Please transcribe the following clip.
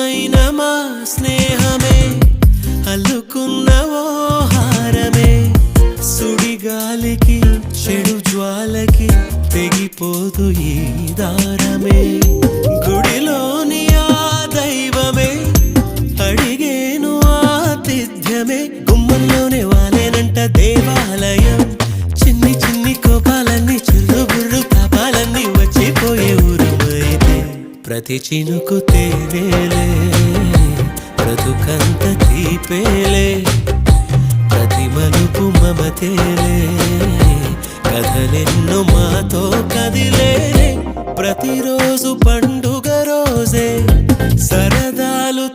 అందమైన మా స్నేహమే అల్లుకున్న ఓ హారమే సుడిగాలికి చెడు జ్వాలకి తెగిపోదు ఈ దారమే గుడిలోని ఆ దైవమే అడిగేను ఆతిథ్యమే గుమ్మంలోనే వాలేనంట దేవాలయం చిన్ని చిన్ని కోపాలన్నీ చిల్లుబుర్రు తాపాలన్నీ వచ్చిపోయే ఊరుమైతే ప్రతి చినుకు తేనేలే బ్రతుకంత తీపేలే ప్రతి మలుపు మమతేలే కథలెన్నో మాతో కదిలే ప్రతిరోజు పండుగ రోజే సరదాలు